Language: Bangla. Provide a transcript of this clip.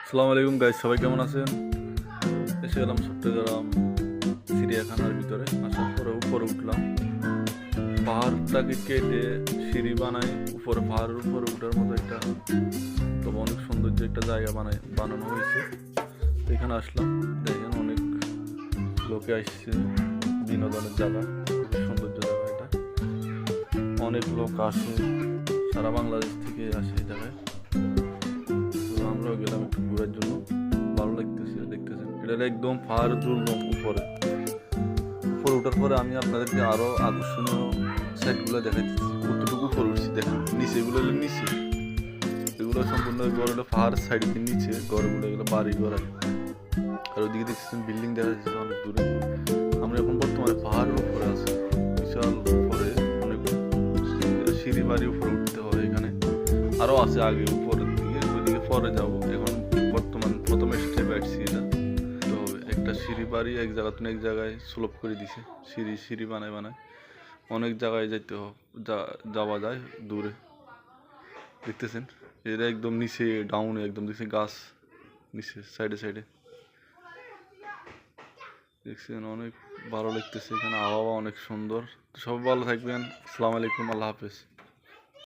আসসালামু আলাইকুম গাইস, সবাই কেমন আছেন? এসে গেলাম চট্টগ্রাম চিড়িয়াখানার ভিতরে। আসার পরে উপরে উঠলাম, পাহাড়টাকে কেটে সিঁড়ি বানাই উপরে, পাহাড়ের উপরে উঠার মতো একটা তো অনেক সৌন্দর্য একটা জায়গা বানানো হয়েছে। তো এখানে আসলাম, দেখেন অনেক লোকে আসছে, বিনোদনের জায়গা, খুবই সৌন্দর্য জায়গা এটা। অনেক লোক আসে, সারা বাংলাদেশ থেকে আসে এই জায়গায়। তো আমরাও গেলাম একটু ঘোরার জন্য, ভালো লাগতেছে। দেখতেছেন এটা একদম পাহাড় দুর্গম উপরে। উপরে ওঠার পরে আমি আপনাদেরকে আরো আকর্ষণীয় সাইটগুলো দেখাইতেছি। কতটুকু উপরে উঠছি দেখেন, নিচে এগুলো হলো নিচে, এগুলো সম্পূর্ণ ঘর হলো পাহাড় সাইডের নিচে, ঘরগুলো এগুলো বাড়ি ঘর আর কি। আর ওইদিকে দেখতেছেন বিল্ডিং দেখা যাচ্ছে অনেক দূরে। আমরা এখন বর্তমানে পাহাড়ের উপরে আছি, বিশাল উপরে, অনেক সিঁড়ি বাড়ি উপরে উঠতে হয় এখানে। আরো আছে আগে উপরের দিকে, ওইদিকে পরে যাবো। এখন বর্তমান প্রথম স্টেপ আসছি এটা। তো একটা সিঁড়ি বাড়ি এক জায়গা থেকে এক জায়গায় স্লোপ করে দিছে, সিঁড়ি সিঁড়ি বানায় বানায় অনেক জায়গায় যাওয়া যায় দূরে। দেখতেছেন এটা একদম নিচে ডাউনে, একদম নিচে গাছ, নিচে সাইডে সাইডে দেখছেন। অনেক ভালো লাগতেছে এখানে, আবহাওয়া অনেক সুন্দর। তো সবাই ভালো থাকবেন। আসসালামু আলাইকুম, আল্লাহ হাফেজ।